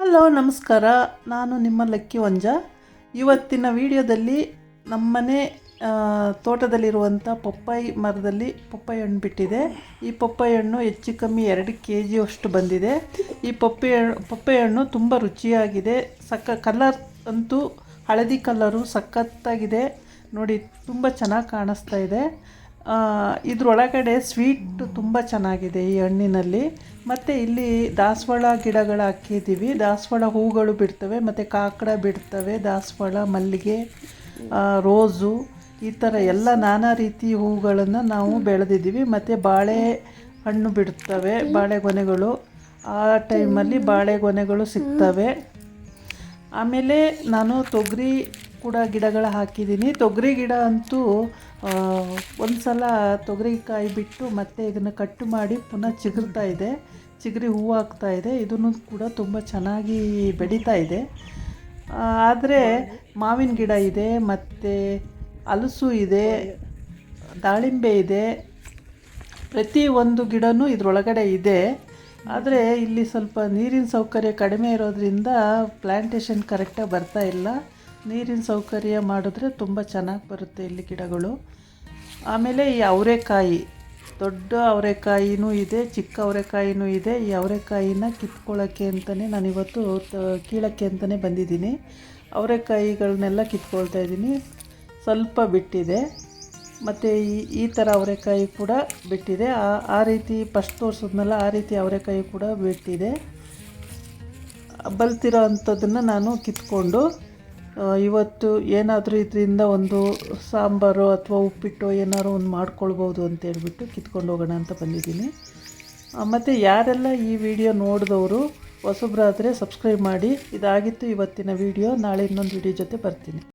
Hello ನಮಸ್ಕಾರ, ನಾನು ನಿಮ್ಮ ಲಕ್ಕಿ ವಂಜ. ಇವತ್ತಿನ ವಿಡಿಯೋದಲ್ಲಿ ನಮ್ಮನೆ ತೋಟದಲ್ಲಿರುವಂಥ ಪಪ್ಪಾಯಿ ಮರದಲ್ಲಿ ಪಪ್ಪಾಯಿ ಹಣ್ಣು ಬಿಟ್ಟಿದೆ. ಈ ಪಪ್ಪಾಯಿ ಹಣ್ಣು ಹೆಚ್ಚು ಕಮ್ಮಿ 2 kg ಅಷ್ಟು ಬಂದಿದೆ. ಈ ಪಪ್ಪಾಯಿ ಹಣ್ಣು ತುಂಬ ರುಚಿಯಾಗಿದೆ. ಕಲರ್ ಅಂತೂ ಹಳದಿ ಕಲರು ಸಖತ್ತಾಗಿದೆ ನೋಡಿ, ತುಂಬ ಚೆನ್ನಾಗಿ ಕಾಣಿಸ್ತಾ ಇದೆ. ಇದರೊಳಗಡೆ ಸ್ವೀಟ್ ತುಂಬ ಚೆನ್ನಾಗಿದೆ ಈ ಹಣ್ಣಿನಲ್ಲಿ. ಮತ್ತು ಇಲ್ಲಿ ದಾಸವಾಳ ಗಿಡಗಳು ಹಾಕಿದ್ದೀವಿ. ದಾಸವಾಳ ಹೂಗಳು ಬಿಡ್ತವೆ, ಮತ್ತು ಕಾಕಡ ಬಿಡ್ತವೆ, ದಾಸವಾಳ, ಮಲ್ಲಿಗೆ, ರೋಸು, ಈ ಥರ ಎಲ್ಲ ನಾನಾ ರೀತಿ ಹೂಗಳನ್ನು ನಾವು ಬೆಳೆದಿದ್ದೀವಿ. ಮತ್ತು ಬಾಳೆ ಹಣ್ಣು ಬಿಡ್ತವೆ, ಬಾಳೆಗೊನೆಗಳು. ಆ ಟೈಮಲ್ಲಿ ಬಾಳೆಗೊನೆಗಳು ಸಿಗ್ತವೆ. ಆಮೇಲೆ ನಾನು ತೊಗರಿ ಕೂಡ ಗಿಡಗಳು ಹಾಕಿದ್ದೀನಿ. ತೊಗರಿ ಗಿಡ ಅಂತೂ ಒಂದು ಸಲ ತೊಗರಿಕಾಯಿ ಬಿಟ್ಟು ಮತ್ತೆ ಇದನ್ನು ಕಟ್ಟು ಮಾಡಿ ಪುನಃ ಚಿಗುರ್ತಾ ಇದೆ, ಚಿಗುರಿ ಹೂವು ಆಗ್ತಾ ಇದೆ. ಇದನ್ನು ಕೂಡ ತುಂಬ ಚೆನ್ನಾಗಿ ಬೆಳೀತಾ ಇದೆ. ಆದರೆ ಮಾವಿನ ಗಿಡ ಇದೆ, ಮತ್ತು ಹಲಸು ಇದೆ, ದಾಳಿಂಬೆ ಇದೆ, ಪ್ರತಿ ಒಂದು ಗಿಡನೂ ಇದರೊಳಗಡೆ ಇದೆ. ಆದರೆ ಇಲ್ಲಿ ಸ್ವಲ್ಪ ನೀರಿನ ಸೌಕರ್ಯ ಕಡಿಮೆ ಇರೋದ್ರಿಂದ ಪ್ಲ್ಯಾಂಟೇಷನ್ ಕರೆಕ್ಟಾಗಿ ಬರ್ತಾ ಇಲ್ಲ. ನೀರಿನ ಸೌಕರ್ಯ ಮಾಡಿದ್ರೆ ತುಂಬ ಚೆನ್ನಾಗಿ ಬರುತ್ತೆ ಇಲ್ಲಿ ಗಿಡಗಳು. ಆಮೇಲೆ ಈ ಅವರೆಕಾಯಿ, ದೊಡ್ಡ ಅವರೆಕಾಯಿನೂ ಇದೆ, ಚಿಕ್ಕ ಅವರೆಕಾಯಿನೂ ಇದೆ. ಈ ಅವರೆಕಾಯಿನ ಕಿತ್ಕೊಳ್ಳೋಕ್ಕೆ ಅಂತಲೇ ನಾನಿವತ್ತು ಕೀಳೋಕ್ಕೆ ಅಂತಲೇ ಬಂದಿದ್ದೀನಿ. ಅವರೆಕಾಯಿಗಳನ್ನೆಲ್ಲ ಕಿತ್ಕೊಳ್ತಾ ಇದ್ದೀನಿ. ಸ್ವಲ್ಪ ಬಿಟ್ಟಿದೆ, ಮತ್ತು ಈ ಥರ ಅವರೆಕಾಯಿ ಕೂಡ ಬಿಟ್ಟಿದೆ. ಆ ರೀತಿ ಫಸ್ಟ್ ತೋರಿಸಿದ್ನಲ್ಲ, ಆ ರೀತಿ ಅವರೆಕಾಯಿ ಕೂಡ ಬಿಟ್ಟಿದೆ. ಬಲ್ತಿರೋ ಅಂಥದ್ದನ್ನು ನಾನು ಕಿತ್ಕೊಂಡು ಇವತ್ತು ಏನಾದರೂ ಇದರಿಂದ ಒಂದು ಸಾಂಬಾರು ಅಥವಾ ಉಪ್ಪಿಟ್ಟು ಏನಾದ್ರು ಒಂದು ಮಾಡ್ಕೊಳ್ಬೋದು ಅಂತೇಳ್ಬಿಟ್ಟು ಕಿತ್ಕೊಂಡು ಹೋಗೋಣ ಅಂತ ಬಂದಿದ್ದೀನಿ. ಮತ್ತು ಯಾರೆಲ್ಲ ಈ ವಿಡಿಯೋ ನೋಡಿದವರು ಹೊಸಬ್ರಾದರೆ ಸಬ್ಸ್ಕ್ರೈಬ್ ಮಾಡಿ. ಇದಾಗಿತ್ತು ಇವತ್ತಿನ ವಿಡಿಯೋ. ನಾಳೆ ಇನ್ನೊಂದು ವಿಡಿಯೋ ಜೊತೆ ಬರ್ತೀನಿ.